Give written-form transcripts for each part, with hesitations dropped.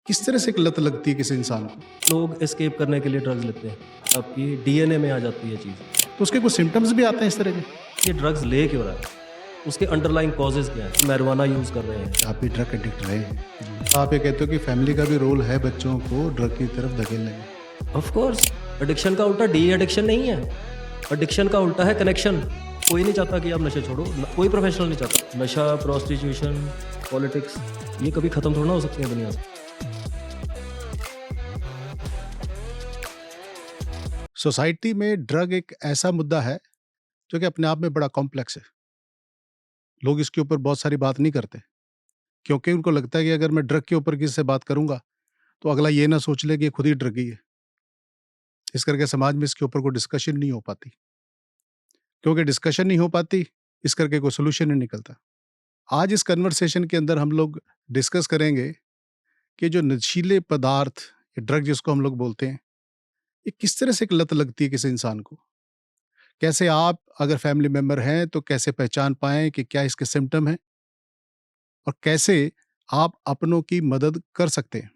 किस तरह से एक लत लगती है किसी इंसान को? लोग एस्केप करने के लिए ड्रग्स लेते हैं। आपकी डीएनए में आ जाती है चीज़। तो उसके कुछ सिम्पटम्स भी आते हैं इस तरह के? ये ड्रग्स ले क्यों रहा है? उसके अंडरलाइंग कॉजेज़ क्या हैं? मैरिजुआना यूज़ कर रहे हैं। आप भी ड्रग एडिक्ट रहे हैं। आप ये कहते हो कि फैमिली का भी रोल है बच्चों को ड्रग की तरफ धकेलने में। ऑफ कोर्स एडिक्शन का उल्टा डी एडिक्शन नहीं है। एडिक्शन का उल्टा है कनेक्शन। कोई नहीं चाहता कि आप नशे छोड़ो, कोई प्रोफेशनल नहीं चाहता। नशा, प्रोस्टिट्यूशन, पॉलिटिक्स ये कभी ख़त्म थोड़ा ना हो सकती है दुनिया से। सोसाइटी में ड्रग एक ऐसा मुद्दा है जो कि अपने आप में बड़ा कॉम्प्लेक्स है। लोग इसके ऊपर बहुत सारी बात नहीं करते क्योंकि उनको लगता है कि अगर मैं ड्रग के ऊपर किसी से बात करूंगा तो अगला ये ना सोच ले कि ये खुद ही ड्रगी है। इस करके समाज में इसके ऊपर कोई डिस्कशन नहीं हो पाती। क्योंकि डिस्कशन नहीं हो पाती, इस करके कोई सोल्यूशन नहीं निकलता। आज इस कन्वर्सेशन के अंदर हम लोग डिस्कस करेंगे कि जो नशीले पदार्थ, ड्रग जिसको हम लोग बोलते हैं, ये किस तरह से एक लत लगती है किसी इंसान को? कैसे आप अगर फैमिली मेंबर हैं तो कैसे पहचान पाएँ कि क्या इसके सिम्पटम हैं? और कैसे आप अपनों की मदद कर सकते हैं?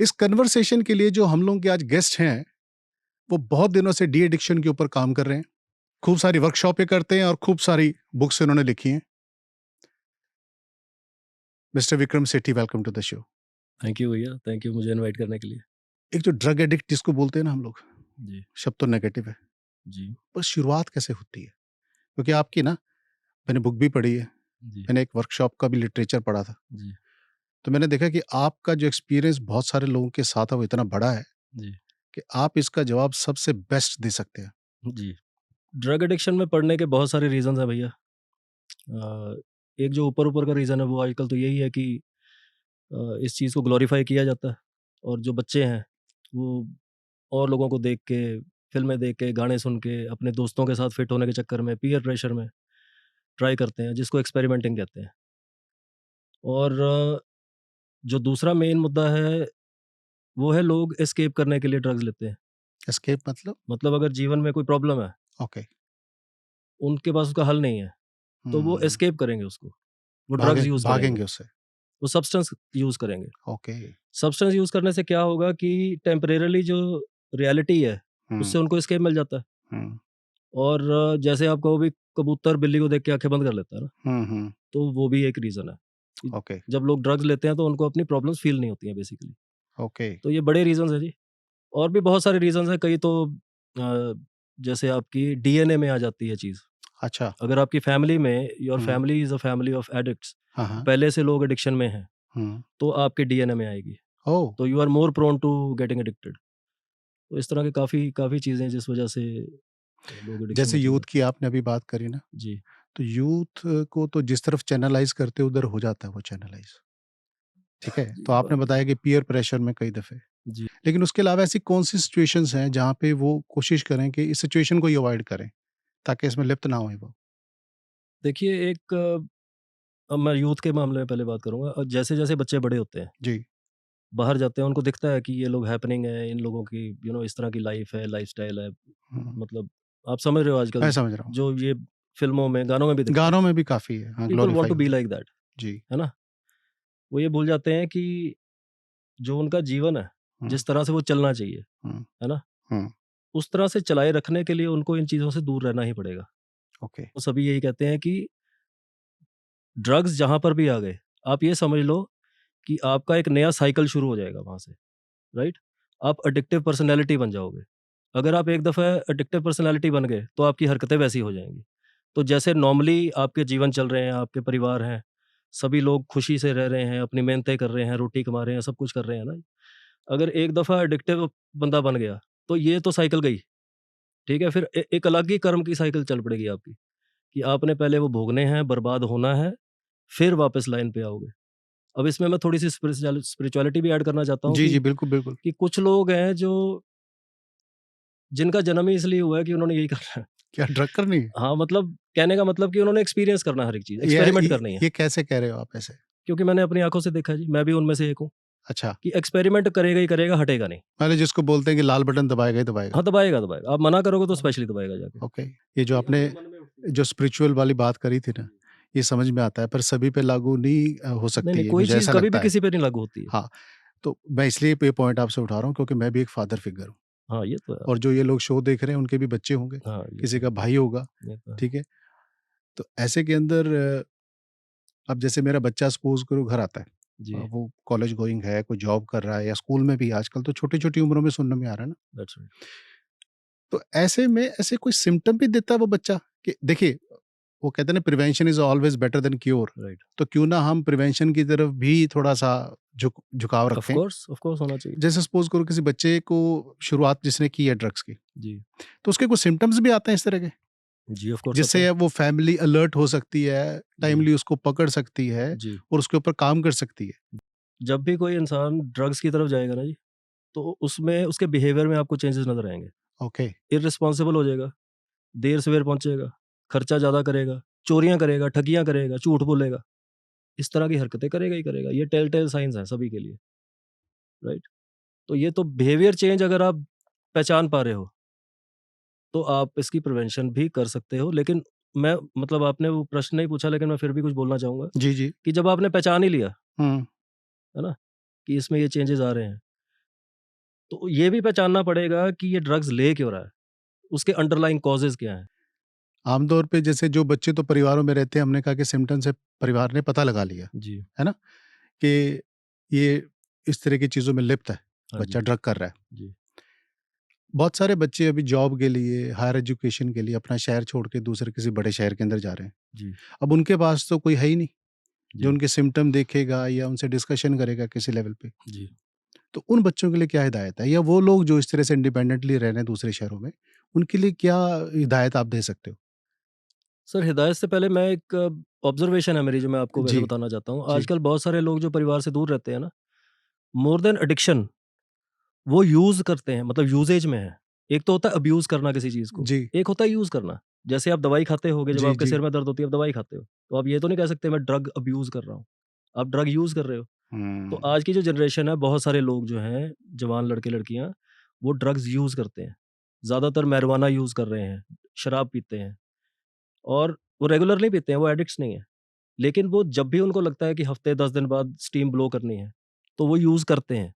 इस कन्वर्सेशन के लिए जो हम लोग के आज गेस्ट हैं, वो बहुत दिनों से डी एडिक्शन के ऊपर काम कर रहे हैं। खूब सारी वर्कशॉपें करते हैं और खूब सारी बुक्स इन्होंने लिखी हैं। Mister Vikram Sethi, welcome to the show. Thank you भैया, थैंक यू मुझे इनवाइट करने के लिए। एक जो ड्रग एडिक्ट जिसको बोलते हैं ना हम लोग, जी, शब्द तो नेगेटिव है, जी, पर शुरुआत कैसे होती है? क्योंकि आपकी ना, मैंने बुक भी पढ़ी है, जी, मैंने एक वर्कशॉप का भी लिटरेचर पढ़ा था। जी, तो मैंने देखा कि आपका जो एक्सपीरियंस बहुत सारे लोगों के साथ है वो इतना बड़ा है जी, कि आप इसका जवाब सबसे बेस्ट दे सकते हैं। जी। ड्रग एडिक्शन में पड़ने के बहुत सारे रीज़न्स हैं भैया। एक जो ऊपर-ऊपर का रीज़न है वो आजकल तो यही है कि इस चीज़ को ग्लोरीफाई किया जाता है और जो बच्चे हैं वो और लोगों को देख के, फ़िल्में देख के, गाने सुन के, अपने दोस्तों के साथ फिट होने के चक्कर में, पीयर प्रेशर में ट्राई करते हैं जिसको एक्सपेरिमेंटिंग कहते हैं। और जो दूसरा मेन मुद्दा है वो है लोग एस्केप करने के लिए ड्रग्स लेते हैं। एस्केप मतलब? मतलब अगर जीवन में कोई प्रॉब्लम है, ओके। उनके पास उसका हल नहीं है, तो वो हुँ, एस्केप करेंगे उसको। वो ड्रग्स यूज़ करेंगे, भागेंगे उससे। वो सब्सटेंस यूज़ करेंगे। ओके। सब्सटेंस यूज़ करने से क्या होगा कि टेम्परेरीली जो रियलिटी है, हुँ, उससे उनको एस्केप मिल जाता है। हुँ, और जैसे आप कहो भी कबूतर बिल्ली को देख के आँखें बंद कर लेता है ना, हुँ, हुँ, तो वो भी एक रीज़न है कि ओके, जब लोग ड्रग्स लेते हैं तो उनको अपनी प्रॉब्लम्स फ़ील नहीं होती हैं बेसिकली। ओके। तो ये बड़े रीज़न्स हैं जी। और भी बहुत सारे रीज़न्स हैं, कई तो जैसे आपकी डीएनए में आ जाती है चीज़। अच्छा। अगर आपकी फैमिली में your hmm, family is a family of addicts, हाँ, हाँ। पहले से लोग एडिक्शन में हैं, हुँ, तो आपके डीएनए में आएगी। ओह! तो you are more prone to getting addicted. तो इस तरह की काफ़ी काफ़ी चीज़ें हैं जिस वजह से लोग एडिक्शन जैसे में चले यूथ जाते की आपने अभी बात करी ना, हैं। जी, तो यूथ को तो जिस तरफ चैनलाइज़ करते उधर हो जाता है वो चैनलाइज़, ठीक है? जी, तो आपने बताया कि पीयर प्रेशर में कई दफ़े। जी। लेकिन उसके अलावा ऐसी कौन-सी सिचुएशंस हैं जहाँ पे वो कोशिश करें कि इस सिचुएशन को ही अवॉइड करें, ताकि इसमें लिप्त ना होएँ वो? देखिए एक अब मैं यूथ के मामले में पहले बात करूँगा। जैसे-जैसे बच्चे बड़े होते हैं, जी। बाहर जाते हैं, उनको दिखता है कि ये लोग हैपनिंग है, इन लोगों की इस तरह की लाइफ़ है, लाइफ़स्टाइल है। हुँ, मतलब आप समझ रहे हो मैं आजकल समझ रहा हूँ। जो ये फ़िल्मों में, गानों में भी दिखता है। गानों में भी काफ़ी है, हाँ, पीपल वांट ग्लोरीफाई टू हो बी रहा है। लाइक दैट, जी। है ना? वो ये भूल जाते हैं कि जो उनका जीवन है, हुँ, जिस तरह से वो चलना चाहिए, हुँ, है ना? हुँ, उस तरह से चलाए रखने के लिए उनको इन चीज़ों से दूर रहना ही पड़ेगा। ओके। वो सभी यही कहते हैं कि ड्रग्स जहाँ पर भी आ गए, आप ये समझ लो कि आपका एक नया साइकिल शुरू हो जाएगा वहाँ से, राइट? आप एडिक्टिव पर्सनैलिटी बन जाओगे। अगर आप एक दफ़ा एडिक्टिव पर्सनैलिटी बन गए, तो आपकी हरकतें वैसी हो जाएँगी। तो जैसे नॉर्मली आपके जीवन चल रहे हैं, आपके परिवार हैं, सभी लोग खुशी से रह रहे हैं, अपनी मेहनतें कर रहे हैं, रोटी कमा रहे हैं, सब कुछ कर रहे हैं ना। अगर एक दफ़ा एडिक्टिव बंदा बन गया, तो ये तो साइकिल गई, ठीक है? फिर एक अलग ही कर्म की साइकिल चल पड़ेगी आपकी, कि आपने पहले वो भोगने हैं, बर्बाद होना है, फिर वापस लाइन पे आओगे। अब इसमें मैं थोड़ी-सी स्पिरिचुअलिटी भी ऐड करना चाहता हूँ जी, जी, कि बिल्कुल, बिल्कुल। कुछ लोग हैं जो जिनका जन्म ही इसलिए हुआ है कि उन्होंने यही करना है। क्या ड्रग करनी है? हाँ, मतलब कहने का मतलब कि उन्होंने एक्सपीरियंस करना है हर एक चीज़, ये एक्सपेरिमेंट ये करनी है। ये कैसे कह रहे हो आप ऐसे? क्योंकि मैंने अपनी आँखों से देखा है जी, मैं भी उनमें से एक हूँ, अच्छा, कि एक्सपेरिमेंट करेगा ही करेगा, हटेगा नहीं। मतलब जिसको बोलते हैं कि लाल बटन दबाएगा ही दबाएगा। हाँ, दबाएगा, दबाएगा। आप मना करोगे तो स्पेशली दबाएगा जाके। ओके, ये जो ये आपने उनके मन में जो स्पिरिचुअल वाली बात करी थी ना, जी। ये समझ में आता है, पर सभी पे लागू नहीं हो नहीं, सकती नहीं, है, कोई मुझे चीज़ ऐसा कभी भी लगता है। किसी पे नहीं लागू होती है। हाँ, तो मैं इसलिए ये पॉइंट आपसे उठा रहा हूँ क्योंकि मैं भी एक फादर फिगर हूँ, हाँ, ये तो है। और जो ये लोग शो देख रहे हैं उनके भी बच्चे होंगे, हाँ, ये किसी तो का भाई होगा, ये तो है। ठीक है? तो ऐसे के अंदर अब जैसे मेरा बच्चा सपोज़ करो घर आता है, जी, वो कॉलेज गोइंग है, कोई जॉब कर रहा है या स्कूल में भी आजकल तो छोटी-छोटी उम्रों में सुनने में आ रहा है ना। That's right. तो ऐसे में ऐसे कोई सिम्पटम भी देता है वो बच्चा कि देखिए, वो कहते हैं ना prevention is always better than cure. Right. तो क्यों ना हम प्रिवेंशन की तरफ भी थोड़ा-सा झुकाव रखें। ऑफ कोर्स होना चाहिए। जैसे सपोज़ करो किसी बच्चे को शुरुआत जिसने की है ड्रग्स की, जी, तो उसके कुछ सिम्पटम्स भी आते हैं इस तरह के, जी, ऑफ कोर्स आते हैं। जिससे वो फैमिली अलर्ट हो सकती है, जी, टाइमली उसको पकड़ सकती है जी। और उसके ऊपर काम कर सकती है। जब भी कोई इंसान ड्रग्स की तरफ जाएगा ना जी, तो उसमें उसके बिहेवियर में आपको चेंजेस नज़र आएँगे। ओके, इर्रेस्पॉन्सिबल हो जाएगा, देर-सवेर पहुँचेगा, खर्चा ज़्यादा करेगा, चोरियाँ करेगा, ठगियाँ करेगा, झूठ बोलेगा, इस तरह की हरकतें करेगा ही करेगा। ये टेल टेल साइन्स हैं सभी के लिए, राइट? तो ये तो बिहेवियर चेंज अगर आप पहचान पा रहे हो, तो आप इसकी प्रिवेंशन भी कर सकते हो। लेकिन मैं मतलब आपने वो प्रश्न नहीं पूछा लेकिन मैं फिर भी कुछ बोलना चाहूँगा जी, जी। कि जब आपने पहचान ही लिया, हुँ, है ना? कि इसमें ये चेंजेज़ आ रहे हैं, तो ये भी पहचानना पड़ेगा कि ये ड्रग्स ले क्यों रहा है? उसके अंडरलाइंग कॉजेज़ क्या हैं? आमतौर पे जैसे जो बच्चे तो परिवारों में रहते हैं, हमने कहा कि सिम्पटम से परिवार ने पता लगा लिया, जी। है ना? कि ये इस तरह की चीज़ों में लिप्त है, हाँ बच्चा जी। ड्रग कर रहा है। जी, बहुत सारे बच्चे अभी जॉब के लिए, हायर एजुकेशन के लिए अपना शहर छोड़ के दूसरे किसी बड़े शहर के अंदर जा रहे हैं। जी, अब उनके पास तो कोई है ही नहीं, जो जी, उनके सिम्पटम देखेगा या उनसे डिस्कशन करेगा किसी लेवल पे। जी। तो उन बच्चों के लिए क्या हिदायत है? या वो लोग जो इस तरह से इंडिपेंडेंटली रह रहे हैं दूसरे शहरों में, उनके लिए क्या हिदायत आप दे सकते हो? सर हिदायत से पहले मैं एक ऑब्ज़र्वेशन है मेरी जो मैं आपको वैसे जी, बताना चाहता हूँ। जी, आजकल बहुत सारे लोग जो परिवार से दूर रहते हैं ना, मोर देन एडिक्शन वो यूज़ करते हैं मतलब यूसेज में है। एक तो होता है अब्यूज़ करना किसी चीज़ को, जी, एक होता है यूज़ करना। जैसे आप दवाई खाते होगे जब जी, आपके जी। सिर में दर्द होती है आप दवाई खाते हो। तो आप ये तो नहीं कह सकते मैं ड्रग अब्यूज़ कर रहा हूँ। आप ड्रग यूज़ कर रहे हो। तो हुँ, आज की जो जनरेशन है बहुत सारे लोग जो हैं जवान लड़के-लड़कियाँ वो ड्रग्स यूज़ करते हैं। ज़्यादातर मैरिजुआना यूज़ कर रहे हैं, शराब पीते हैं और वो रेगुलर नहीं पीते हैं, वो एडिक्ट्स नहीं हैं। लेकिन वो जब भी उनको लगता है कि हफ़्ते 10 दिन बाद स्टीम ब्लो करनी है, तो वो यूज़ करते हैं।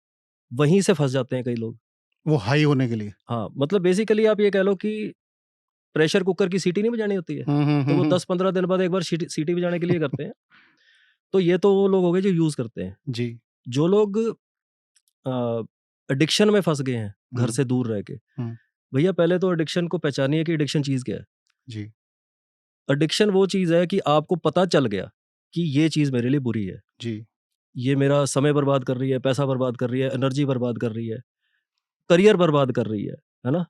वहीं से फँस जाते हैं कई लोग। वो हाई होने के लिए। हाँ, मतलब बेसिकली आप ये कह लो कि प्रेशर कुकर की सीटी नहीं बजानी होती है, हुँ, हुँ, तो हुँ, वो हुँ। 10-15 दिन बाद एक बार सीटी बजाने के लिए करते हैं। तो ये तो वो लोग हो गए जो यूज़ करते हैं। जी, जो लोग अ, एडिक्शन में फँस गए हैं, घर हुँ, से दूर रह के, हुँ, भैया पहले तो एडिक्शन को पहचानिए कि एडिक्शन चीज़ क्या है। जी, एडिक्शन वो चीज़ है कि आपको पता चल गया कि ये चीज़ मेरे लिए बुरी है। जी, ये मेरा समय बर्बाद कर रही है, पैसा बर्बाद कर रही है, एनर्जी बर्बाद कर रही है, करियर बर्बाद कर रही है ना?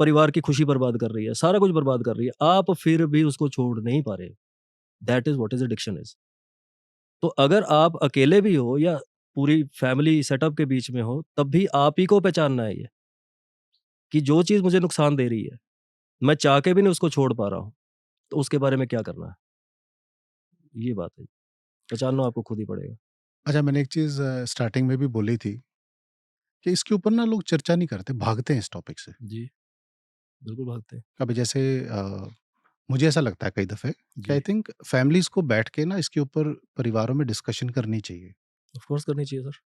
परिवार की खुशी बर्बाद कर रही है, सारा कुछ बर्बाद कर रही है। आप फिर भी उसको छोड़ नहीं पा रहे हो। That is what is addiction is. तो अगर आप अकेले भी हो या पूरी फैमिली सेटअप के बीच में हो, तब भी आप ही को पहचानना है ये, कि जो चीज़ मुझे नुकसान दे रही है, मैं चाह के भी नहीं उसको छोड़ पा रहा हूँ, तो उसके बारे में क्या करना है? ये बात है। पहचानना आपको खुद ही पड़ेगा। अच्छा, मैंने एक चीज़ स्टार्टिंग में भी बोली थी कि इसके ऊपर ना लोग चर्चा नहीं करते, भागते हैं इस टॉपिक से। जी, बिल्कुल भागते हैं। अभी जैसे मुझे ऐसा लगता है कई दफ़े कि आई जी, थिंक फैमिलीज़ को बैठ के ना इसके ऊपर परिवारों में डिस्कशन करनी चाहिए। ऑफ़ कोर्स करनी चाहिए सर।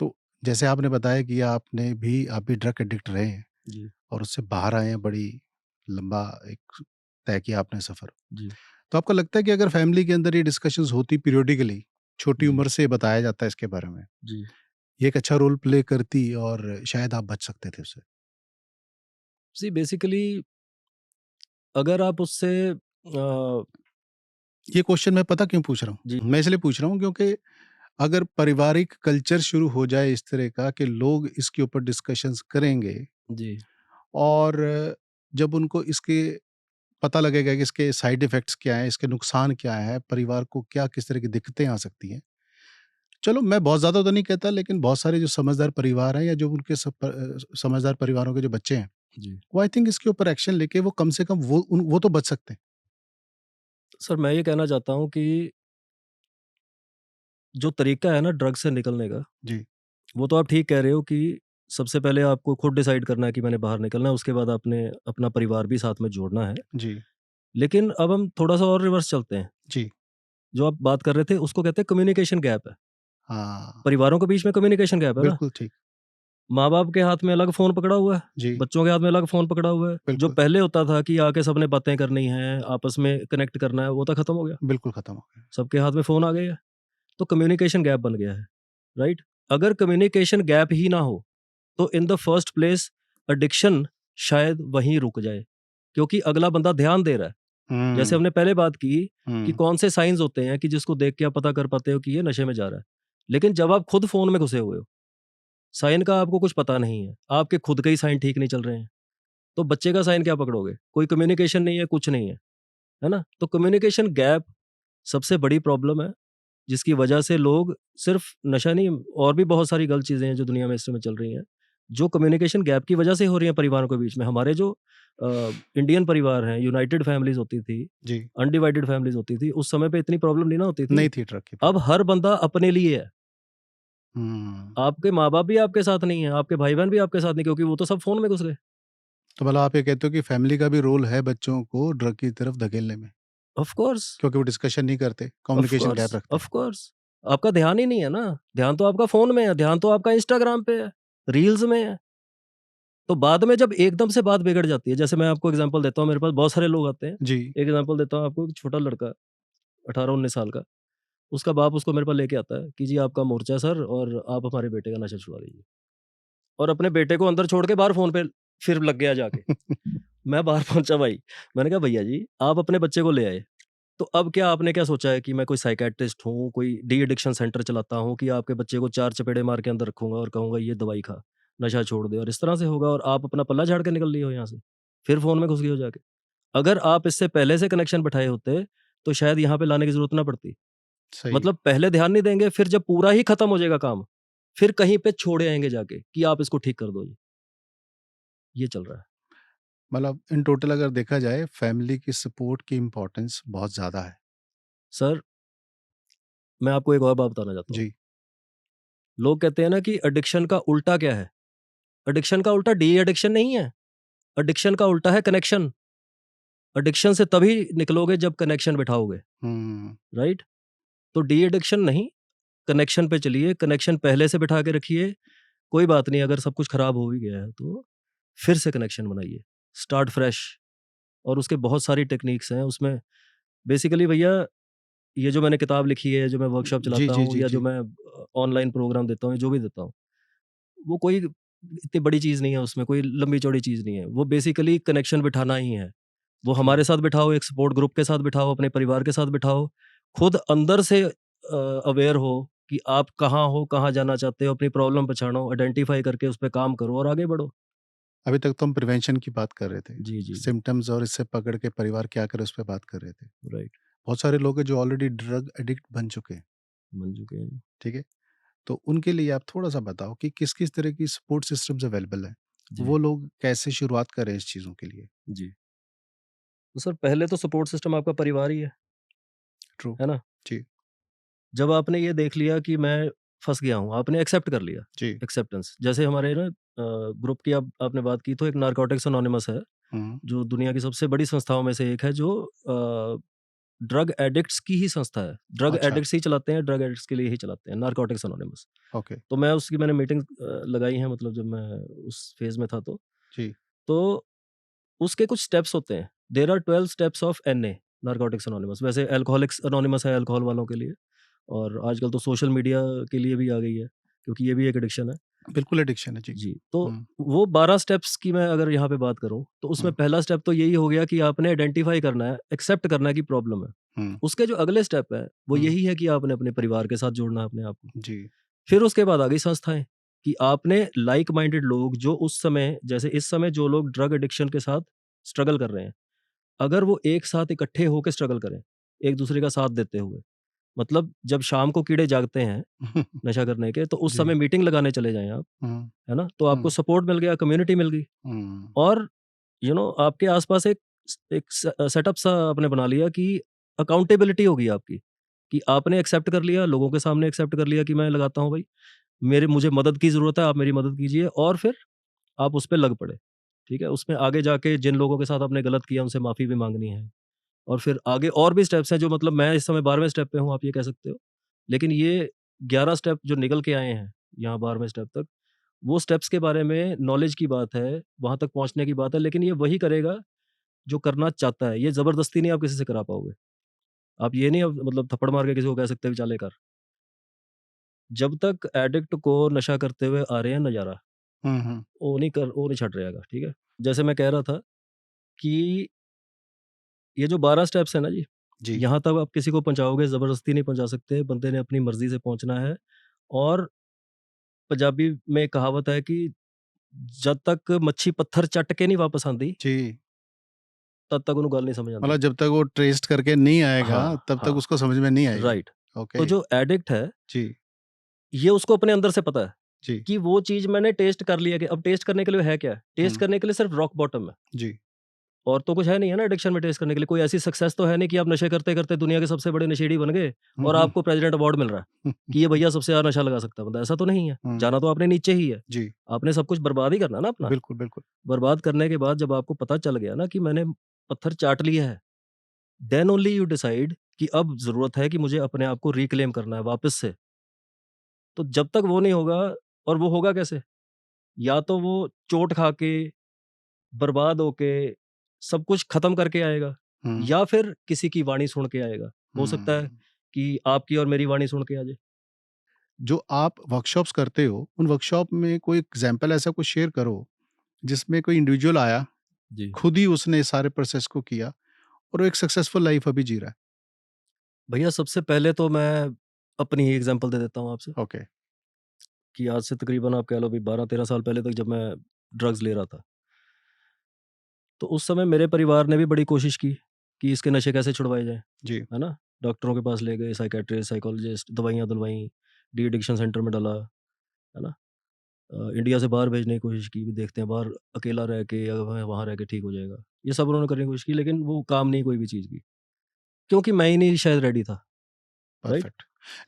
तो जैसे आपने बताया कि आप भी ड्रग एडिक्ट रहे हैं जी, और उससे बाहर आए हैं, बड़ी लंबा एक तय किया आपने सफ़र। जी, तो आपको लगता है कि अगर फैमिली के अंदर ये डिस्कशंस होती पीरियडिकली, छोटी जी, उम्र से बताया जाता है इसके बारे में, जी। ये एक अच्छा रोल प्ले करती और शायद आप बच सकते थे उससे? सी बेसिकली अगर आप उससे ये क्वेश्चन मैं पता क्यों पूछ रहा जी, हूँ? मैं इसलिए पूछ रहा हूँ क्योंकि अगर पारिवारिक कल्चर शुरू हो जाए इस तरह का कि लोग इसके ऊपर डिस्कशंस करेंगे जी। और जब उनको इसके पता लगेगा कि इसके साइड इफ़ेक्ट्स क्या हैं, इसके नुकसान क्या हैं, परिवार को क्या किस तरह की दिक्कतें आ सकती हैं। चलो मैं बहुत ज़्यादा तो नहीं कहता, लेकिन बहुत सारे जो समझदार परिवार हैं या जो उनके समझदार परिवारों के जो बच्चे हैं, जी। वो आई थिंक इसके ऊपर एक्शन लेके वो कम से कम वो तो बच सकते हैं। सर मैं ये कहना चाहता हूँ कि जो तरीका है ना ड्रग से निकलने का, जी, वो तो आप ठीक कह रहे हो कि सबसे पहले आपको खुद डिसाइड करना है कि मैंने बाहर निकलना है, उसके बाद आपने अपना परिवार भी साथ में जोड़ना है। जी, लेकिन अब हम थोड़ा-सा और रिवर्स चलते हैं। जी, जो आप बात कर रहे थे उसको कहते हैं कम्युनिकेशन गैप है। हाँ, परिवारों के बीच में कम्युनिकेशन गैप है ना। बिल्कुल ठीक। माँ बाप के हाथ में अलग फ़ोन पकड़ा हुआ है, जी, बच्चों के हाथ में अलग फ़ोन पकड़ा हुआ है। जो बिल्कुल, पहले होता था कि आके सबने बातें करनी है, आपस में कनेक्ट करना है, वो तो खत्म हो गया। बिल्कुल खत्म हो गया। सबके हाथ में फ़ोन आ गए हैं, तो कम्युनिकेशन गैप बन गया है, राइट? अगर कम्युनिकेशन गैप ही ना हो, तो in the first place addiction शायद वहीं रुक जाए, क्योंकि अगला बंदा ध्यान दे रहा है। जैसे हुँ, हमने पहले बात की कि हुँ, कौन से साइन्स होते हैं कि जिसको देख के आप पता कर पाते हो कि ये नशे में जा रहा है। लेकिन जब आप खुद फ़ोन में घुसे हुए हो, साइन का आपको कुछ पता नहीं है, आपके खुद के ही साइन ठीक नहीं चल रहे हैं, तो बच्चे का साइन क्या पकड़ोगे? कोई कम्युनिकेशन नहीं है, कुछ नहीं है ना? तो कम्युनिकेशन गैप सबसे बड़ी प्रॉब्लम है, जिसकी वजह से लोग सिर्फ़ नशा नहीं, और भी बहुत सारी गलत चीज़ें हैं जो दुनिया में इस समय चल रही हैं, जो कम्युनिकेशन गैप की वजह से हो रही हैं परिवारों के बीच में। हमारे जो इंडियन परिवार हैं, यूनाइटेड फैमिलीज़ होती थी, जी, अनडिवाइडेड फैमिलीज़ होती थी, उस समय पे इतनी प्रॉब्लम नहीं ना होती थी। नहीं थी ट्रक की अब प्रॉब्लम। हर बंदा अपने लिए है। हुँ, आपके माँ-बाप भी आपके साथ नहीं है, आपके भाई-बहन भी आपके साथ नहीं, क्योंकि वो तो सब फ़ोन में घुस गए। तो मतलब आप ये कहते हो कि फैमिली का भी रोल है बच्चों को ड्रग की तरफ धकेलने में, ऑफ़ कोर्स, क्योंकि वो डिस्कशन नहीं करते, ऑफ़ कम्युनिकेशन कोर्स, गैप रखते हैं। Of course. आपका ध्यान ही नहीं है ना, ध्यान तो आपका फ़ोन में है, ध्यान तो आपका इंस्टाग्राम पे है, रील्स में है। तो बाद में जब एकदम से बात बिगड़ जाती है, जैसे मैं आपको एग्ज़ाम्पल देता हूँ, मेरे पास बहुत सारे लोग आते हैं। जी, एक एग्ज़ाम्पल देता हूँ आपको, एक छोटा लड़का 18-19 साल का, उसका बाप उसको मेरे पास लेके आता है कि जी आपका मोर्चा है सर, और आप हमारे बेटे का नशा छुड़वा दीजिए। और अपने बेटे को अंदर छोड़ के बाहर फ़ोन पे फिर लग गया जाके। मैं बाहर पहुँचा भाई, मैंने कहा भैया जी आप अपने बच्चे को ले आए, तो अब क्या आपने क्या सोचा है कि मैं कोई साइकियाट्रिस्ट हूँ, कोई डी एडिक्शन सेंटर चलाता हूँ कि आपके बच्चे को 4 चपेड़े मार के अंदर रखूँगा और कहूँगा ये दवाई खा, नशा छोड़ दे, और इस तरह से होगा और आप अपना पल्ला झाड़ के निकल लिए हो यहाँ से, फिर फ़ोन में घुस गए हो जाके। अगर आप इससे पहले से कनेक्शन बिठाए होते, तो शायद यहाँ पे लाने की ज़रूरत ना पड़ती। सही है। मतलब पहले ध्यान नहीं देंगे, फिर जब पूरा ही खत्म हो जाएगा काम, फिर कहीं पे छोड़े आएँगे जाके कि आप इसको ठीक कर दो जी, ये चल रहा है। मतलब इन टोटल अगर देखा जाए फैमिली की सपोर्ट की इम्पोर्टेंस बहुत ज़्यादा है। सर, मैं आपको एक और बात बताना चाहता हूँ। जी, लोग कहते हैं ना कि एडिक्शन का उल्टा क्या है? एडिक्शन का उल्टा डी एडिक्शन नहीं है। एडिक्शन का उल्टा है कनेक्शन। एडिक्शन से तभी निकलोगे जब कनेक्शन बिठाओगे, हुँ, राइट? तो डी एडिक्शन नहीं, कनेक्शन पे चलिए, कनेक्शन पहले से बिठा के रखिए। कोई बात नहीं, अगर सब कुछ खराब हो भी गया है तो फिर से कनेक्शन बनाइए, स्टार्ट फ्रेश। और उसके बहुत सारी टेक्निक्स हैं उसमें। बेसिकली भैया, ये जो मैंने किताब लिखी है, जो मैं वर्कशॉप जी, चलाता जी, हूँ, जी, या जो जी, मैं ऑनलाइन प्रोग्राम देता हूँ, जो भी देता हूँ, वो कोई इतनी बड़ी चीज़ नहीं है, उसमें कोई लंबी-चौड़ी चीज़ नहीं है। वो बेसिकली कनेक्शन बिठाना ही है। वो ट्रू। हमारे साथ बिठाओ, एक सपोर्ट ग्रुप के साथ बिठाओ, अपने परिवार के साथ बिठाओ। खुद अंदर से अवेयर हो कि आप कहाँ हो, कहाँ जाना चाहते हो, अपनी प्रॉब्लम पहचानो, आइडेंटिफ़ाई करके उस पे काम करो और आगे बढ़ो। अभी तक तो हम प्रिवेंशन की बात कर रहे थे। जी, जी, जी। सिम्पटम्स और इससे पकड़ के परिवार क्या करे उस पे बात कर रहे थे। राइट, बहुत सारे लोग हैं जो ऑलरेडी ड्रग एडिक्ट बन चुके हैं, बन चुके हैं। ठीक है? तो उनके लिए आप थोड़ा-सा बताओ कि किस-किस तरह की सपोर्ट सिस्टम्स अवेलेबल हैं? जी, वो लोग कैसे शुरुआत करें इस चीज़ों के लिए? जी। तो सर पहले तो सपोर्ट सिस्टम आपका परिवार ही ट्रू। है ना? जी, जब आपने ये देख लिया कि मैं फँस गया हूँ, आपने एक्सेप्ट कर लिया, जी। एक्सेप्टेंस। जैसे हमारे ना ग्रुप की आप आपने बात की, तो एक नारकोटिक्स एनोनिमस है, हुँ, जो दुनिया की सबसे बड़ी संस्थाओं में से एक है, जो ड्रग एडिक्ट्स की ही संस्था है। ड्रग अच्छा, एडिक्ट्स ही चलाते हैं, ड्रग एडिक्ट्स के लिए ही चलाते हैं, नारकोटिक्स एनोनिमस। ओके, तो मैंने मीटिंग लगाई है, मतलब जब मैं उस फ़ेज़ में था तो। जी, तो उसके कुछ स्टेप्स होते हैं। There are 12 steps of NA, narcotics anonymous. वैसे अल्कोहलिक्स एनोनिमस है अल्कोहल वालों के लिए, और आजकल तो सोशल मीडिया के लिए भी आ गई है, क्योंकि ये भी एक एडिक्शन है। बिल्कुल एडिक्शन है, जी। जी, तो हुँ, वो 12 स्टेप्स की मैं अगर यहाँ पे बात करूँ, तो उसमें हुँ, पहला स्टेप तो यही हो गया कि आपने आइडेंटिफ़ाई करना है, एक्सेप्ट करना है कि प्रॉब्लम है। हुँ, उसके जो अगले स्टेप है, वो हुँ, यही है कि आपने अपने परिवार के साथ जोड़ना है अपने आप को। जी, फिर उसके बाद आ गई संस्थाएँ, कि आपने लाइक माइंडेड लोग, जो उस समय, जैसे इस समय जो लोग ड्रग एडिक्शन के साथ स्ट्रगल कर रहे हैं, अगर वो एक साथ इकट्ठे होके स्ट्रगल करें, एक-दूसरे का साथ देते हुए, मतलब जब शाम को कीड़े जागते हैं नशा करने के, तो उस जी, समय मीटिंग लगाने चले जाएँ आप, हुँ, है ना? तो आपको हुँ, सपोर्ट मिल गया, कम्युनिटी मिल गई, हुँ, और आपके आस-पास एक सेटअप सा आपने बना लिया कि अकाउंटेबिलिटी होगी आपकी, कि आपने एक्सेप्ट कर लिया, लोगों के सामने एक्सेप्ट कर लिया कि मैं लगाता हूँ भाई, मेरे मुझे मदद की ज़रूरत है, आप मेरी मदद कीजिए, और फिर आप उस पे लग पड़े, ठीक है? उसमें आगे जाके जिन लोगों के साथ आपने गलत किया, उनसे माफ़ी भी माँगनी है। और फिर आगे और भी स्टेप्स हैं जो मतलब मैं इस समय 12वें स्टेप पे हूँ, आप ये कह सकते हो। लेकिन ये 11 स्टेप जो निकल के आए हैं यहाँ 12वें स्टेप तक, वो स्टेप्स के बारे में नॉलेज की बात है, वहाँ तक पहुँचने की बात है, लेकिन ये वही करेगा जो करना चाहता है। ये ज़बरदस्ती नहीं आप किसी से करा पाओगे। आप ये नहीं अब मतलब थप्पड़ मार के किसी को कह सकते हो चले कर। जब तक एडिक्ट को नशा करते हुए आ रहे हैं नज़ारा, हम्म। वो नहीं छट रहेगा, ठीक है? जैसे मैं कह रहा था कि ये जो 12 स्टेप्स हैं ना जी, जी यहाँ तक आप किसी को पहुँचाओगे, ज़बरदस्ती नहीं पहुँचा सकते, बंदे ने अपनी मर्ज़ी से पहुँचना है। और पंजाबी में एक कहावत है कि जब तक मच्छी पत्थर चट के नहीं वापस आंदी, जी। तब तक उन्हें गल नहीं समझ आंदी। मतलब जब तक वो ट्रेस्ट करके नहीं आएगा हाँ, तब तक हाँ, उसको समझ में नहीं आएगी। राइट। तो ओके। जो एडिक्ट है, जी ये उसको अपने अंदर से पता है जी। कि वो चीज़ मैंने टेस्ट कर लिया। कि अब टेस्ट करने के लिए है क्या है? टेस्ट हम्म। करने के लिए सिर्फ रॉक बॉटम है। जी। और तो कुछ है नहीं है ना एडिक्शन में टेस्ट करने के लिए। कोई ऐसी सक्सेस तो है नहीं कि आप नशे करते-करते दुनिया के सबसे बड़े नशेड़ी बन गए और हम्म। आपको प्रेसिडेंट अवार्ड मिल रहा है कि ये भैया सबसे ज़्यादा नशा लगा सकता है बंदा। ऐसा तो नहीं है। हम्म। जाना तो आपने नीचे ही है। जी। आपने सब कुछ बर्बाद ही करना है ना अपना। बिल्कुल बिल्कुल। बर्बाद करने के बाद जब आपको पता चल गया ना कि मैंने पत्थर चाट लिया है, देन ओनली यू डिसाइड कि अब ज़रूरत है कि मुझे अपने आप को रिक्लेम करना है वापस से। तो जब तक वो नहीं होगा, और वो होगा कैसे? या तो वो चोट खा के, बर्बाद होके, सब कुछ खत्म करके आएगा, हम्म। या फिर किसी की वाणी सुन के आएगा। हो सकता है हम्म। कि आपकी और मेरी वाणी सुन के आ जाए। जो आप वर्कशॉप्स करते हो उन वर्कशॉप में कोई एग्जाम्पल ऐसा कुछ शेयर करो जिसमें कोई इंडिविजुअल आया, जी। खुद ही उसने सारे प्रोसेस को किया और वो एक सक्सेसफुल लाइफ अभी जी रहा भैया सबसे पहले तो मैं अपनी ही एग्ज़ाम्पल दे देता हूँ आपसे है। ओके। कि आज से तकरीबन आप कह लो, अभी 12-13 साल पहले तक जब मैं ड्रग्स ले रहा था, तो उस समय मेरे परिवार ने भी बड़ी कोशिश की कि इसके नशे कैसे छुड़वाए जाएँ, जी। है ना? डॉक्टरों के पास ले गए, साइकियाट्रिस्ट, साइकोलॉजिस्ट, दवाइयाँ दिलवाईं, डी एडिक्शन सेंटर में डाला, है ना? इंडिया से बाहर भेजने की कोशिश की, भी देखते हैं बाहर अकेला रह के या वहाँ वहाँ रह के ठीक हो जाएगा। ये सब उन्होंने करने की कोशिश की, लेकिन वो काम नहीं कोई भी चीज़ की, क्योंकि मैं ही नहीं शायद रेडी था, राइट? परफेक्ट।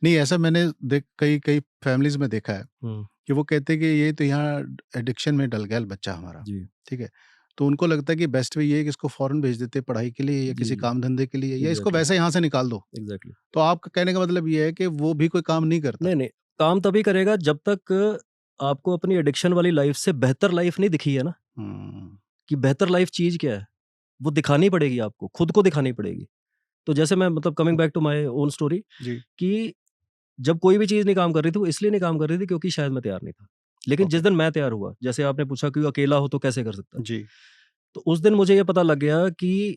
नहीं, ऐसा मैंने देख कई कई फैमिलीज में देखा है हुँ, कि वो कहते हैं कि ये तो यहाँ एडिक्शन में डल गया बच्चा हमारा। जी। ठीक है। तो उनको लगता है कि बेस्ट वे ये है कि इसको फॉरेन भेज देते पढ़ाई के लिए या जी, किसी जी। काम धंधे के लिए या इसको एग्ज़ैक्टली, वैसे यहाँ से निकाल दो। एग्ज़ैक्टली। तो आपका कहने का मतलब ये है कि वो भी कोई काम नहीं करता। नहीं, नहीं, काम तभी करेगा जब तक आपको अपनी एडिक्शन वाली लाइफ़ से बेहतर लाइफ़ नहीं दिखी है ना, हम्म। कि बेहतर लाइफ़ चीज़ क्या है? वो दिखानी पड़ेगी आपको, खुद को दिखानी पड़ेगी। तो जैसे मैं मतलब coming back to my own story, जी। कि जब कोई भी चीज़ नहीं काम कर रही थी, वो इसलिए नहीं काम कर रही थी क्योंकि शायद मैं तैयार नहीं था। लेकिन ओके। जिस दिन मैं तैयार हुआ, जैसे आपने पूछा कि अकेला हो तो कैसे कर सकता है? जी। तो उस दिन मुझे ये पता लग गया कि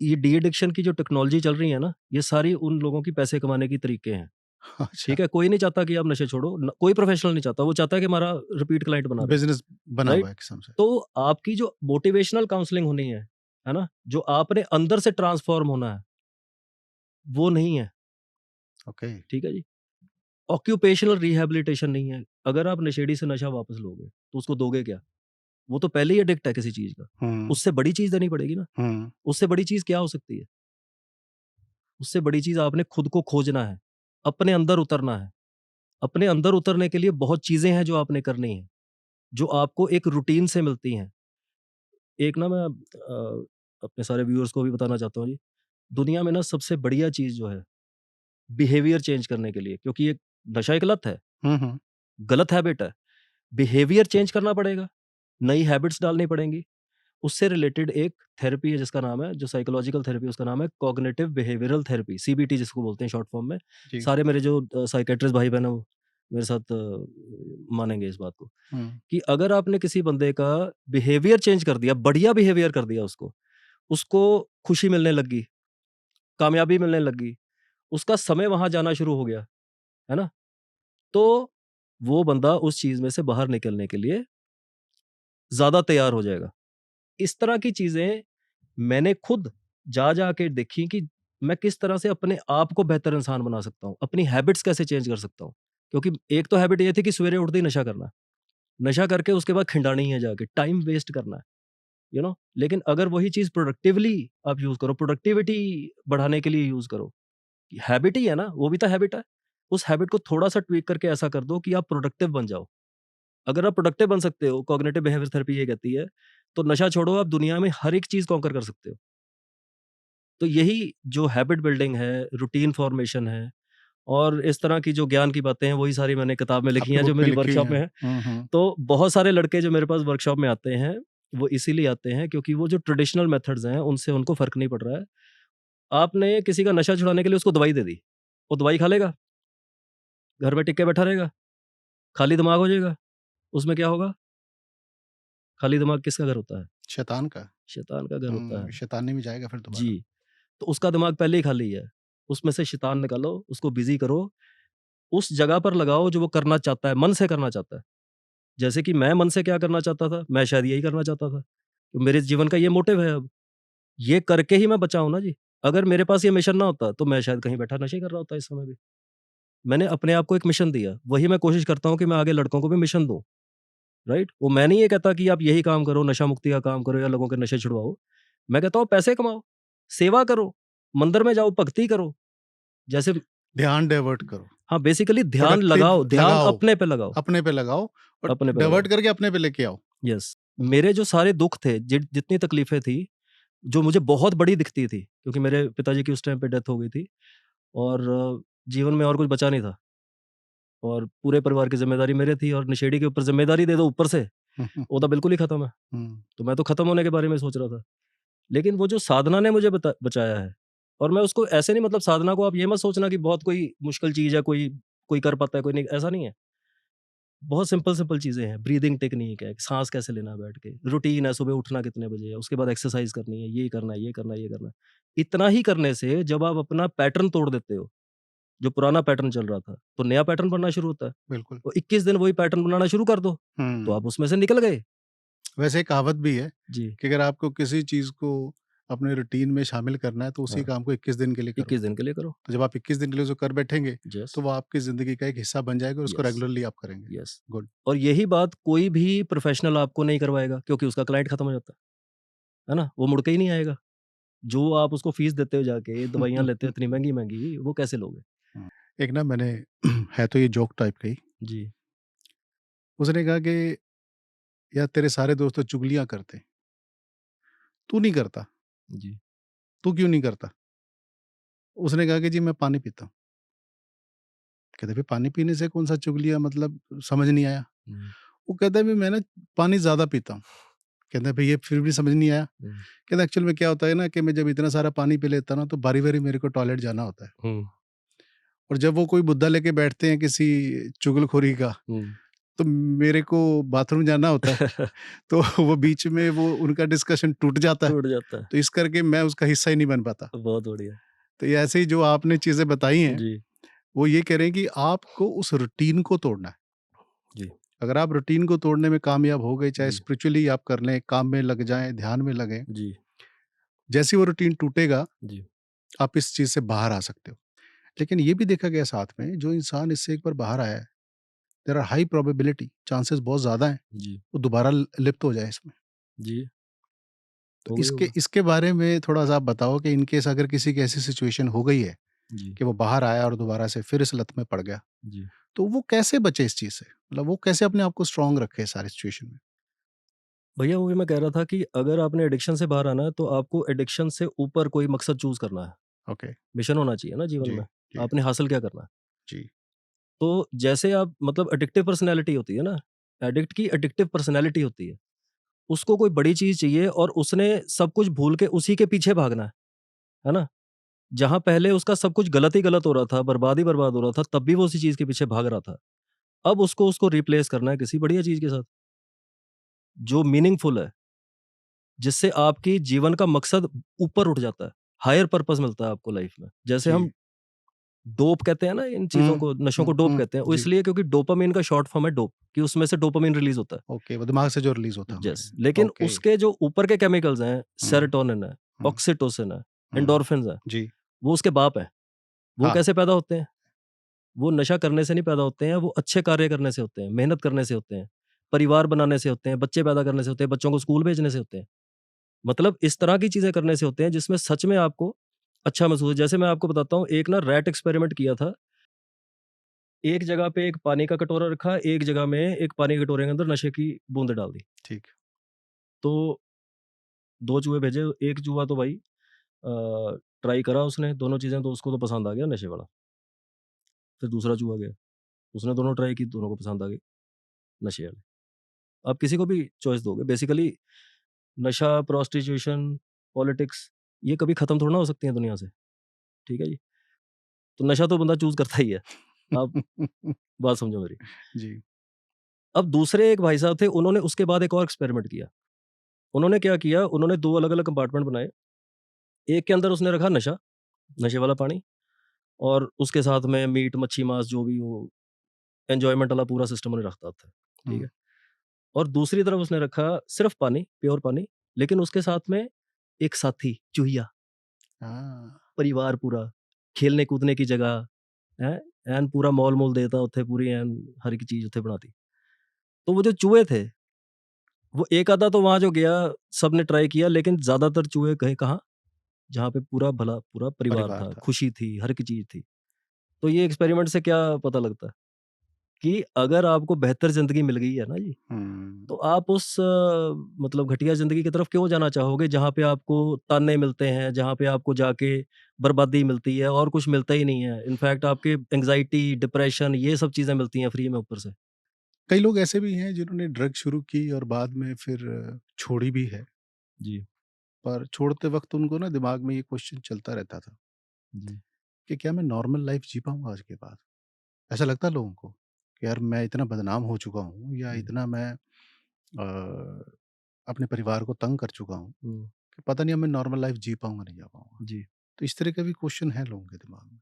ये डी एडिक्शन की जो टेक्नोलॉजी चल रही है ना, ये सारी उन लोगों की पैसे कमाने की तरीके हैं। अच्छा। ठीक है? कोई नहीं चाहता कि आप नशे छोड़ो, कोई प्रोफेशनल नहीं चाहता, वो चाहता है कि हमारा रिपीट क्लाइंट बना रहे, बिजनेस बना हुआ राइट? है किस्म से। तो आपकी जो मोटिवेशनल काउंसलिंग होनी है ना? जो आपने अंदर से ट्रांसफॉर्म होना है, वो नहीं है, ओके। ठीक है जी? ऑक्यूपेशनल रिहैबिलिटेशन नहीं है। अगर आप नशेड़ी से नशा वापस लोगे, तो उसको दोगे क्या? वो तो पहले ही एडिक्ट है किसी चीज़ का। हम्म। उससे बड़ी चीज़ देनी पड़ेगी ना। हम्म। उससे बड़ी चीज़ क्या हो सकती है? उससे बड़ी चीज़ आपने खुद को खोजना है, अपने अंदर उतरना है। अपने अंदर उतरने के लिए बहुत चीज़ें हैं जो आपने करनी है, जो आपको एक रूटीन से मिलती हैं। एक ना मैं अपने सारे व्यूअर्स को भी बताना चाहता हूँ जी, दुनिया में ना सबसे बढ़िया चीज़ जो है, बिहेवियर चेंज करने के लिए, क्योंकि ये नशा एक लत है, हम्म। गलत हैबिट है। बिहेवियर चेंज करना पड़ेगा, नई हैबिट्स डालनी पड़ेंगी। उससे रिलेटेड एक थेरेपी है जिसका नाम है, जो साइकोलॉजिकल थेरेपी, उसका नाम है कॉग्निटिव बिहेवियरल थेरेपी, सीबीटी जिसको बोलते हैं शॉर्ट फॉर्म में। जी। सारे मेरे जो साइकियाट्रिस्ट भाई-बहन हैं वो मेरे साथ मानेंगे इस बात को, हम्म। कि अगर आपने किसी बंदे का बिहेवियर चेंज कर दिया, बढ़िया बिहेवियर कर दिया उसको, उसको खुशी मिलने लगी, कामयाबी मिलने लगी, उसका समय वहाँ जाना शुरू हो गया, है ना? तो वो बंदा उस चीज़ में से बाहर निकलने के लिए ज़्यादा तैयार हो जाएगा। इस तरह की चीज़ें मैंने खुद जा के देखी कि मैं किस तरह से अपने आप को बेहतर इंसान बना सकता हूँ, अपनी हैबिट्स कैसे चेंज कर सकता हूँ। क्योंकि एक तो हैबिट ये थी कि सवेरे उठते ही नशा करना, नशा करके उसके बाद खिंडानी है जाके, टाइम वेस्ट करना है, लेकिन अगर वही चीज़ प्रोडक्टिवली आप यूज़ करो, प्रोडक्टिविटी बढ़ाने के लिए यूज़ करो, हैबिट ही है ना, वो भी तो हैबिट है। उस हैबिट को थोड़ा-सा ट्वीक करके ऐसा कर दो कि आप प्रोडक्टिव बन जाओ। अगर आप प्रोडक्टिव बन सकते हो, कॉग्निटिव बिहेवियर थेरेपी ये कहती है, तो नशा छोड़ो, आप दुनिया में हर एक चीज़ कॉन्कर कर सकते हो। तो यही जो हैबिट बिल्डिंग है, रूटीन फॉर्मेशन है और इस तरह की जो ज्ञान की बातें हैं, वही सारी मैंने किताब में लिखी आपकी हैं, जो बुक में मेरी लिखी वर्कशॉप है। में है। तो बहुत सारे लड़के जो मेरे पास वर्कशॉप में आते हैं, वो इसीलिए आते हैं क्योंकि वो जो ट्रेडिशनल मेथड्स हैं, उनसे उनको फ़र्क नहीं पड़ रहा है। आपने किसी का नशा छुड़ाने के लिए उसको दवाई दे दी, वो दवाई खा लेगा, घर में टिक के बैठा रहेगा, खाली दिमाग हो जाएगा, उसमें क्या होगा? खाली दिमाग किसका घर होता है? शैतान का। शैतान का घर होता है। शैतानी में जाएगा फिर दोबारा। जी, तो उसका दिमाग पहले ही खाली है, उसमें से शैतान निकालो, उसको बिज़ी करो, उस जगह पर लगाओ जो वो करना चाहता है, मन से करना चाहता है। जैसे कि मैं मन से क्या करना चाहता था, मैं शायद यही करना चाहता था। तो मेरे जीवन का ये मोटिव है अब, ये करके ही मैं बचा हूँ ना जी। अगर मेरे पास ये मिशन ना होता, तो मैं शायद कहीं बैठा नशे कर रहा होता इस समय भी। मैंने अपने आप को एक मिशन दिया, वही मैं कोशिश करता हूँ कि मैं आगे लड़कों को भी मिशन दूँ, राइट? वो मैं नहीं ये कहता कि आप यही काम करो, नशा मुक्ति का काम करो या लोगों के नशे छुड़वाओ। मैं कहता हूँ पैसे कमाओ, सेवा करो, मंदिर में जाओ, भक्ति करो। जैसे ध्यान डाइवर्ट करो, हाँ, बेसिकली ध्यान प्रोडक्टिव लगाओ, ध्यान लगाओ, अपने पे लगाओ, अपने पे लगाओ और अपने पे डाइवर्ट लगाओ। करके अपने पे लेके आओ। यस, मेरे जो सारे दुःख थे, जितनी तकलीफ़ें थी, जो मुझे बहुत बड़ी दिखती थी, क्योंकि मेरे पिताजी की उस टाइम पे डेथ हो गई थी और जीवन में और कुछ बचा नहीं था और पूरे परिवार की ज़िम्मेदारी मेरे थी और नशेड़ी के ऊपर ज़िम्मेदारी दे दो ऊपर से, वो तो बिल्कुल ही खत्म है। हुँ, तो मैं तो खत्म होने के बारे में सोच रहा था। लेकिन वो जो साधना ने मुझे बचाया है और मैं उसको ऐसे नहीं, मतलब साधना को आप ये मत सोचना कि बहुत कोई मुश्किल चीज़ है, कोई कोई कर पाता है, कोई नहीं, ऐसा नहीं है। बहुत सिंपल चीज़ें हैं, ब्रीदिंग टेक्नीक है, साँस कैसे लेना है बैठ के, रूटीन है, सुबह उठना कितने बजे है, उसके बाद एक्सरसाइज़ करनी है, ये करना है, ये करना है, ये करना है। इतना ही करने से जब आप अपना पैटर्न तोड़ देते हो, जो पुराना पैटर्न चल रहा था, तो नया पैटर्न बनना शुरू होता है। बिल्कुल। तो 21 दिन वही पैटर्न बनाना शुरू कर दो, तो हुँ, आप उसमें से निकल गए। वैसे एक कहावत भी है जी, कि अगर आपको किसी चीज़ को अपने रूटीन में शामिल करना है तो उसी हाँ, काम को 21 दिन के लिए करो। 21 दिन के लिए करो। तो जब आप 21 दिन के लिए उसको कर बैठेंगे, यस, तो वो आपकी ज़िंदगी का एक हिस्सा बन जाएगा और उसको यस, रेगुलरली आप करेंगे। यस। गुड। और यही बात कोई भी प्रोफ़ेशनल आपको नहीं करवाएगा क्योंकि उसका क्लाइंट खत्म हो जाता है ना? वो मुड़ के ही नहीं आएगा। जो आप उसको फ़ीस देते हो जाके, दवाइयाँ लेते हो इतनी महँगी-महँगी, वो कैसे लोगे? हुँ, एक ना मैंने है तो ये जोक टाइप का ही, जी, उसने कहा कि यार तेरे सारे दोस्त तो चुगलियाँ करते हैं, तू नहीं करता, जी। तू क्यों नहीं करता? उसने कहा कि जी मैं पानी पीता हूँ। कहते भाई पानी पीने से कौन-सा चुगलियाँ, मतलब समझ नहीं आया। हुँ, वो कहता है, "भई मैं ना पानी ज़्यादा पीता हूँ।" कहते हैं, "भई ये फिर भी समझ नहीं आया।" हुँ, कहते हैं, "एक्चुअल में क्या होता है ना कि मैं जब इतना सारा पानी पी लेता हूँ ना, तो बारी-बारी मेरे को टॉयलेट जाना होता है। हुँ, और जब वो कोई मुद्दा लेके बैठते हैं किसी चुगलखोरी का, हुँ। तो मेरे को बाथरूम जाना होता है, तो वो बीच में वो उनका डिस्कशन टूट जाता है। टूट जाता है। तो इस करके मैं उसका हिस्सा ही नहीं बन पाता। बहुत बढ़िया। तो ये ऐसे ही जो आपने चीज़ें बताई हैं, जी, वो ये कह रहे हैं कि आपको उस रूटीन को तोड़ना है। जी, अगर आप रूटीन को तोड़ने में कामयाब हो गए, चाहे जी, स्पिरिचुअली आप कर लें, काम में लग जाएँ, ध्यान में लगें, जी, जैसे ही वो रूटीन टूटेगा, जी, आप इस चीज़ से बाहर आ सकते हो। लेकिन ये भी देखा गया साथ में, जो इंसान इससे एक बार बाहर आया है, there are high probability, chances बहुत ज़्यादा हैं, जी, वो दोबारा लिप्त हो जाए इसमें। जी, तो हो गई इसके होगा। इसके बारे में थोड़ा-सा आप बताओ कि इन केस अगर किसी की ऐसी सिचुएशन हो गई है जी, कि वो बाहर आया और दोबारा से फिर इस लत में पड़ गया, जी। तो वो कैसे बचे इस चीज़ से? मतलब वो कैसे अपने आप को स्ट्रॉन्ग रखे इस सारी सिचुएशन में? भैया वही मैं कह रहा था कि अगर आपने एडिक्शन से बाहर आना है, तो आपको एडिक्शन से ऊपर कोई मकसद चूज़ करना है। ओके। मिशन होना चाहिए ना जीवन जी, में। जी, आपने हासिल क्या करना है? जी, तो जैसे आप, मतलब एडिक्टिव पर्सनैलिटी होती है ना, एडिक्ट की एडिक्टिव पर्सनैलिटी होती है। उसको कोई बड़ी चीज़ चाहिए और उसने सब कुछ भूल के उसी के पीछे भागना है ना? जहाँ पहले उसका सब कुछ गलत ही गलत हो रहा था, बर्बाद ही बर्बाद हो रहा था, तब भी वो उसी चीज़ के पीछे भाग रहा था। अब उसको उसको रिप्लेस करना है किसी बढ़िया चीज़ के साथ, जो मीनिंगफुल है, जिससे आपकी जीवन का मकसद ऊपर उठ जाता है, हायर पर्पस मिलता है आपको लाइफ में। जैसे जी। हम डोप कहते हैं ना इन चीज़ों हुँ, को, नशों को डोप कहते हैं, वो जी। इसलिए क्योंकि डोपामाइन का शॉर्ट फॉर्म है डोप, कि उसमें से डोपामाइन रिलीज़ होता है। ओके, वो दिमाग से जो रिलीज़ होता है हमारे। यस, लेकिन ओके। उसके जो ऊपर के केमिकल्स हैं, हुँ, सेरोटोनिन है, हुँ, ऑक्सीटोसिन है, हुँ। एंडोर्फिन्स हैं, जी, वो उसके बाप हैं। वो हाँ, कैसे पैदा होते हैं? वो नशा करने से नहीं पैदा होते हैं, वो अच्छे कार्य करने से होते हैं, मेहनत करने से होते हैं, परिवार बनाने से होते हैं, बच्चे पैदा करने से होते हैं, बच्चों को स्कूल भेजने से होते हैं। मतलब इस तरह की चीज़ें करने से होते हैं जिसमें सच में आपको अच्छा महसूस हो। जैसे मैं आपको बताता हूँ, एक ना रैट एक्सपेरिमेंट किया था। एक जगह पे एक पानी का कटोरा रखा, एक जगह में एक पानी के कटोरे के अंदर नशे की बूँदें डाल दी। ठीक। तो 2 चूहे भेजे, एक चूहा तो भाई ट्राई करा उसने दोनों चीज़ें, तो उसको तो पसंद आ गया नशे वाला। फिर दूसरा चूहा गया, उसने दोनों ट्राई की, दोनों को पसंद आ गई नशे वाले। आप किसी को भी चॉइस दोगे, बेसिकली नशा, प्रोस्टिट्यूशन, पॉलिटिक्स, ये कभी खत्म थोड़ा ना हो सकती हैं दुनिया से, ठीक है जी? तो नशा तो बंदा चूज़ करता ही है। आप बात समझो मेरी। जी। अब दूसरे एक भाई साहब थे, उन्होंने उसके बाद एक और एक्सपेरिमेंट किया। उन्होंने क्या किया, उन्होंने 2 अलग-अलग कंपार्टमेंट बनाए। एक के अंदर उसने रखा नशा, नशे वाला पानी, और उसके साथ में मीट, मच्छी, मांस जो भी हो, एन्जॉयमेंट वाला पूरा सिस्टम उन्हें रखता था, ठीक हुँ। है? और दूसरी तरफ उसने रखा सिर्फ़ पानी, प्योर पानी, लेकिन उसके साथ में एक साथी, चूहिया, हाँ। परिवार पूरा, खेलने-कूदने की जगह, हैं? एन पूरा मॉल-मूल देता उत्थे, पूरी एन हर एक चीज़ उत्थे बनाती। तो वो जो चूहे थे, वो एक आधा तो वहाँ जो गया, सबने ट्राई किया, लेकिन ज़्यादातर चूहे गए कहाँ? जहाँ पे पूरा भला पूरा परिवार परिवार था, था। खुशी थी, हर एक चीज़ थी। तो ये एक्सपेरिमेंट से क्या पता लगता है कि अगर आपको बेहतर ज़िंदगी मिल गई है ना जी, हुँ। तो आप उस मतलब घटिया ज़िंदगी की तरफ क्यों जाना चाहोगे, जहाँ पे आपको ताने मिलते हैं, जहाँ पे आपको जाके बर्बादी मिलती है और कुछ मिलता ही नहीं है। इनफैक्ट आपके एंग्ज़ायटी, डिप्रेशन, ये सब चीज़ें मिलती हैं फ्री में ऊपर से। कई लोग ऐसे भी हैं जिन्होंने ड्रग शुरू की और बाद में फिर छोड़ी भी है। जी, पर छोड़ते वक़्त उनको ना दिमाग में ये क्वेश्चन चलता रहता था जी, कि क्या मैं नॉर्मल लाइफ़ जी पाऊँगा आज के बाद? ऐसा लगता है लोगों को कि यार मैं इतना बदनाम हो चुका हूँ या जी। इतना मैं अपने परिवार को तंग कर चुका हूँ हुँ, कि पता नहीं अब मैं नॉर्मल लाइफ़ जी पाऊँगा नहीं जा पाऊँगा। जी। तो इस तरह का भी क्वेश्चन है लोगों के दिमाग में।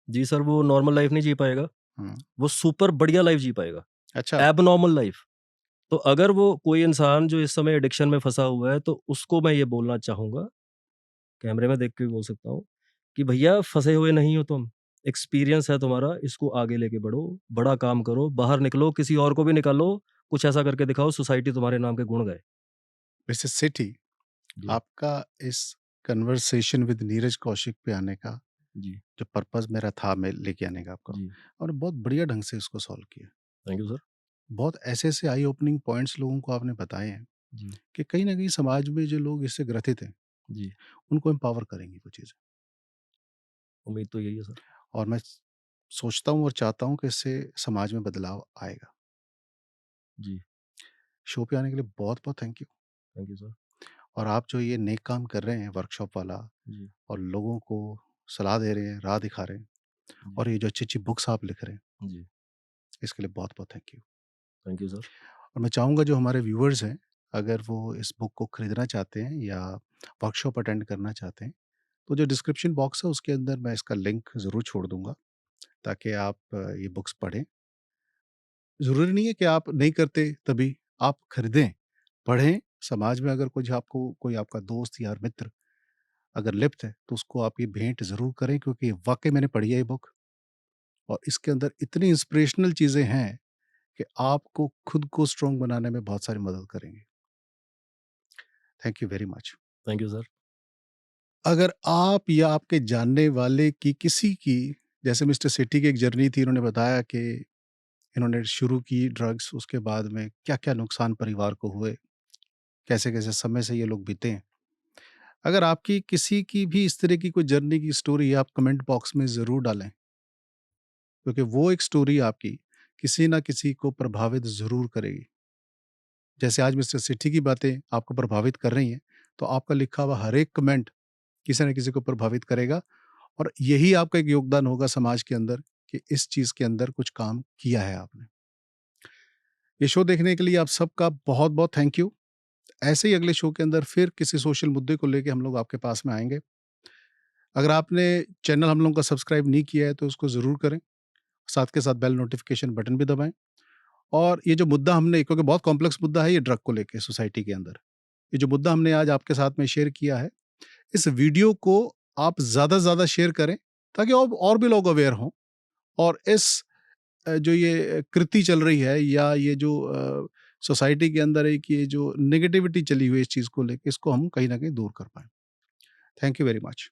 जी सर, वो नॉर्मल लाइफ़ नहीं जी पाएगा, हुँ। वो सुपर बढ़िया लाइफ़ जी पाएगा, अच्छा। Abnormal life. तो अगर वो कोई इंसान जो इस समय एडिक्शन में फँसा हुआ है, तो उसको मैं ये बोलना चाहूँगा, कैमरे में देख के भी बोल सकता हूँ, कि भैया फँसे हुए नहीं हो तुम, एक्सपीरियंस है तुम्हारा, इसको आगे लेके बढ़ो, बड़ा काम करो, बाहर निकलो, किसी और को भी निकालो, कुछ ऐसा करके दिखाओ, सोसाइटी तुम्हारे नाम के गुण गाए। मिसेस सेठी, जी, आपका इस कन्वर्सेशन विद नीरज कौशिक पे आने का जी, जो पर्पज़ मेरा था मैं लेके आने का आपको, जी। आपने बहुत बढ़िया ढंग से इसको सॉल्व किया। Thank you sir. बहुत ऐसे-ऐसे आई ओपनिंग पॉइंट्स लोगों को आपने बताए हैं जी, कि कहीं न कहीं समाज में जो लोग इससे ग्रथित हैं, जी। उनको एम्पावर करेंगी वो चीज़ें। उम्मीद तो यही है सर। और मैं सोचता हूँ और चाहता हूँ कि इससे समाज में बदलाव आएगा। जी, शो पे आने के लिए बहुत-बहुत thank you. Thank you sir. और आप जो ये नेक काम कर रहे हैं वर्कशॉप वाला जी, और लोगों को सलाह दे रहे हैं, राह दिखा रहे हैं जी, और ये जो अच्छी-अच्छी बुक्स आप लिख रहे हैं, जी। इसके लिए बहुत-बहुत thank you. Thank you sir. और मैं चाहूँगा जो हमारे व्यूअर्स हैं, अगर वो इस बुक को खरीदना चाहते हैं या वर्कशॉप अटेंड करना चाहते हैं, तो जो डिस्क्रिप्शन बॉक्स है उसके अंदर मैं इसका लिंक ज़रूर छोड़ दूँगा ताकि आप ये बुक्स पढ़ें। ज़रूरी नहीं है कि आप नहीं करते तभी, आप खरीदें, पढ़ें, समाज में अगर कुछ आपको कोई आपका दोस्त या मित्र अगर लिप्त है, तो उसको आप ये भेंट ज़रूर करें क्योंकि वाक़ई मैंने पढ़ी है ये बुक और इसके अंदर इतनी इंस्पिरेशनल चीज़ें हैं कि आपको खुद को स्ट्रॉन्ग बनाने में बहुत सारी मदद करेंगी। Thank you very much. Thank you sir. अगर आप या आपके जानने वाले की किसी की जैसे मिस्टर सेठी की एक जर्नी थी, इन्होंने बताया कि इन्होंने शुरू की ड्रग्स, उसके बाद में क्या-क्या नुकसान परिवार को हुए, कैसे-कैसे समय से ये लोग बीते हैं। अगर आपकी किसी की भी इस तरह की कोई जर्नी की स्टोरी है, आप कमेंट बॉक्स में ज़रूर डालें, क्योंकि वो एक स्टोरी आपकी किसी न किसी को प्रभावित ज़रूर करेगी। जैसे आज मिस्टर सेठी की बातें आपको प्रभावित कर रही हैं, तो आपका लिखा हुआ हर एक कमेंट किसी न किसी को प्रभावित करेगा और यही आपका एक योगदान होगा समाज के अंदर कि इस चीज़ के अंदर कुछ काम किया है आपने। ये शो देखने के लिए आप सबका बहुत-बहुत थैंक यू। ऐसे ही अगले शो के अंदर फिर किसी सोशल मुद्दे को लेके हम लोग आपके पास में आएँगे। अगर आपने चैनल हम लोगों का सब्सक्राइब नहीं किया है तो उसको ज़रूर करें। साथ के साथ बेल नोटिफ़िकेशन बटन भी दबाएँ और ये जो मुद्दा हमने क्योंकि बहुत कॉम्प्लेक्स मुद्दा है ये ड्रग को लेके सोसाइटी के अंदर। ये जो मुद्दा हमने आज आपके साथ में शेयर किया है, इस वीडियो को आप ज़्यादा से ज़्यादा शेयर करें ताकि और भी लोग अवेयर हों और इस जो ये कृति चल रही है या ये जो सोसाइटी के अंदर एक ये जो नेगेटिविटी चली हुई है इस चीज़ को लेके इसको हम कहीं न कहीं दूर कर पाएँ। Thank you very much.